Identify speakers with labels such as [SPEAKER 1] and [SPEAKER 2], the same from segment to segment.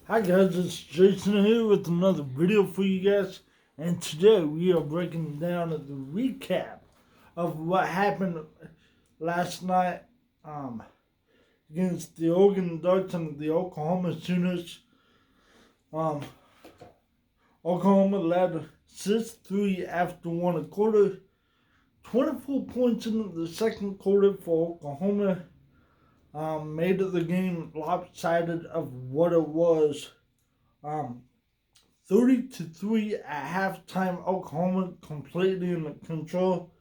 [SPEAKER 1] Hi guys, it's Jason here with another video for you guys, and today we are breaking down the recap of what happened last night against the Oregon Ducks and the Oklahoma Sooners. Oklahoma led 6-3 after 1 1/4. 24 points in the second quarter for Oklahoma. Made the game lopsided of what it was. 30-3 at halftime. Oklahoma completely in control.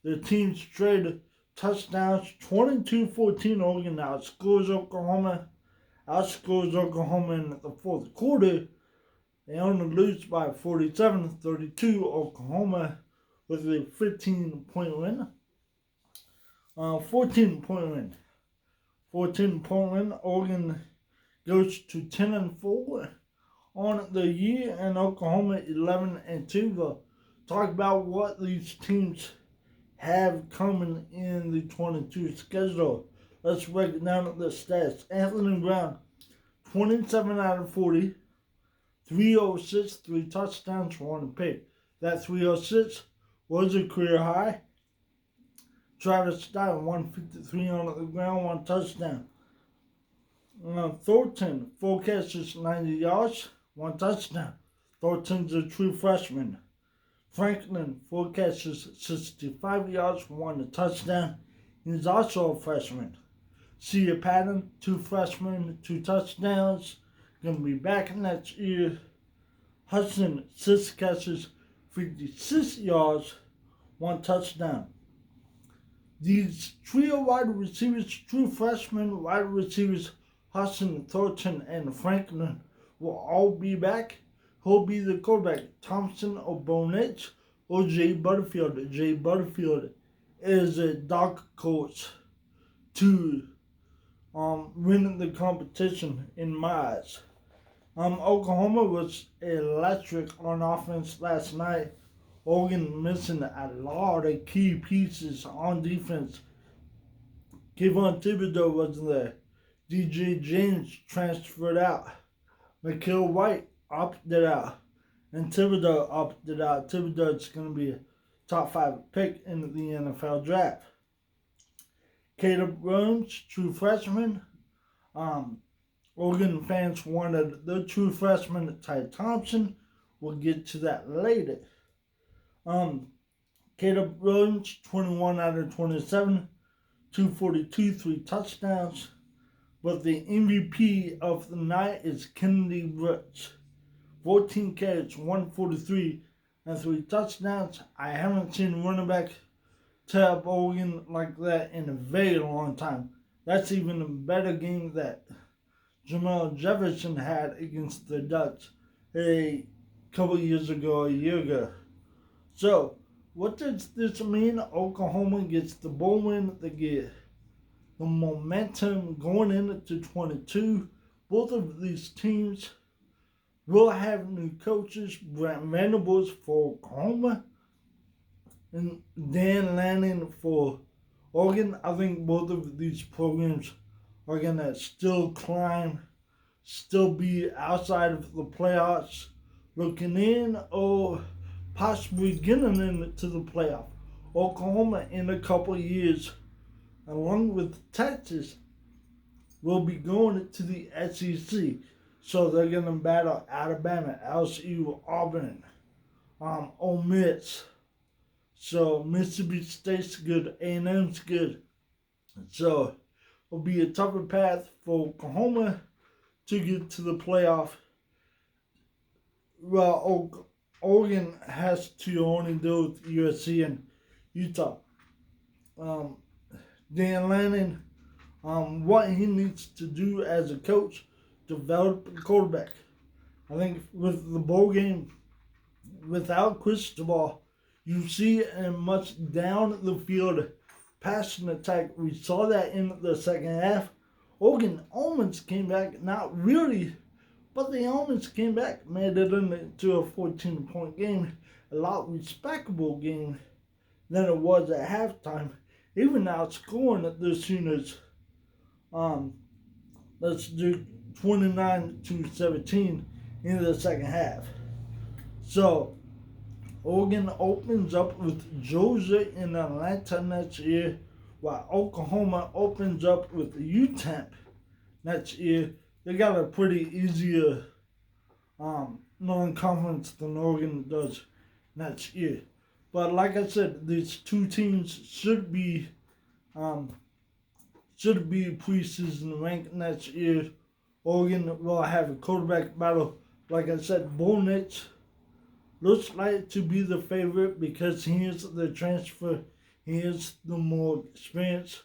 [SPEAKER 1] The team straight touchdowns. 22-14. Oregon outscores Oklahoma. In the fourth quarter. They only lose by 47-32. Oklahoma with a 15-point win. 14-point win. 14-point win. Oregon goes to 10-4 on the year, and Oklahoma 11-2. We'll talk about what these teams have coming in the 22 schedule. Let's break down the stats. Anthony Brown, 27 out of 40, 306, 3 touchdowns, 1 pick. That 306 was a career high. Travis Stein, 153 on the ground, 1 touchdown. Thornton, 4 catches, 90 yards, 1 touchdown. Thornton's a true freshman. Franklin, 4 catches, 65 yards, 1 touchdown. He's also a freshman. Sia Patton, 2 freshmen, 2 touchdowns. Going to be back next year. Hudson, 6 catches, 56 yards, 1 touchdown. These trio wide receivers, true freshmen wide receivers, Hudson, Thornton, and Franklin, will all be back. Who'll be the quarterback? Thompson or Bonnet or Jay Butterfield? Jay Butterfield is a dark horse to win the competition in my eyes. Oklahoma was electric on offense last night. Oregon missing a lot of key pieces on defense. Kayvon Thibodeau wasn't there. DJ James transferred out. Mikael White opted out. And Thibodeau opted out. Thibodeau's going to be a top 5 pick in the NFL draft. Caleb Williams, true freshman. Oregon fans wanted the true freshman, Ty Thompson. We'll get to that later. Caleb Williams, 21 out of 27, 242, 3 touchdowns. But the MVP of the night is Kennedy Brooks. 14 carries, 143, and 3 touchdowns. I haven't seen running back tear up Oregon like that in a very long time. That's even a better game that Jamal Jefferson had against the Ducks a couple years ago, a year ago. So, what does this mean? Oklahoma gets the bowl win. They get the momentum going into 22. Both of these teams will have new coaches. Brent Venables for Oklahoma and Dan Lanning for Oregon. I think both of these programs are going to still climb, still be outside of the playoffs, looking in, or possibly getting into the playoff. Oklahoma in a couple of years, along with Texas, will be going to the SEC. So they're going to battle Alabama, LSU, Auburn, Ole Miss. So Mississippi State's good, A&M's good. So it'll be a tougher path for Oklahoma to get to the playoff. Well, Oregon has to only deal with USC and Utah. Dan Lanning, what he needs to do as a coach, develop a quarterback. I think with the bowl game, without Cristobal, you see a much down the field passing attack. We saw that in the second half. Oregon almost came back, not really, but they almost came back, made it into a 14-point game, a lot respectable game than it was at halftime, even outscoring the Sooners. Let's 29-17 in the second half. So Oregon opens up with Georgia and Atlanta next year, while Oklahoma opens up with UTEP next year. They got a pretty easier non-conference than Oregon does next year. But like I said, these two teams should be preseason ranked next year. Oregon will have a quarterback battle. Like I said, Bo Nix looks like to be the favorite because he is the transfer. He is the more experienced.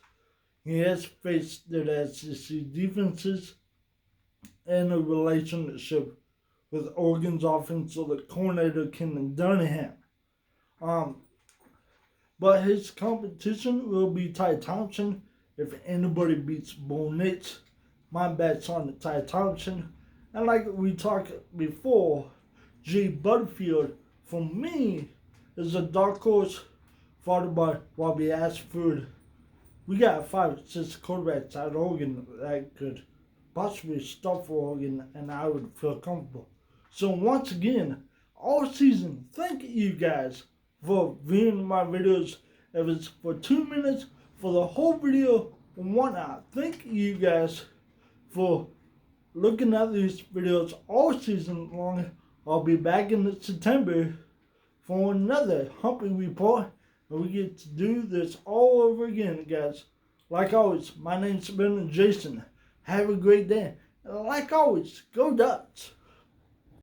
[SPEAKER 1] He has faced the SEC defenses and a relationship with Oregon's offensive coordinator, Ken Dunningham. But his competition will be Ty Thompson. If anybody beats Bo Nix, my bet's on Ty Thompson. And like we talked before, Jay Butterfield, for me, is a dark horse, followed by Robbie Ashford. We got 5-6 quarterbacks out of Oregon that could possibly start for Oregon, and I would feel comfortable. So once again, all season, thank you guys for viewing my videos. If it's for 2 minutes, for the whole video, 1 hour. Thank you guys for looking at these videos all season long. I'll be back in September for another Humpy report, and we get to do this all over again, guys. Like always, my name's been Jason. Have a great day. And like always, go Ducks.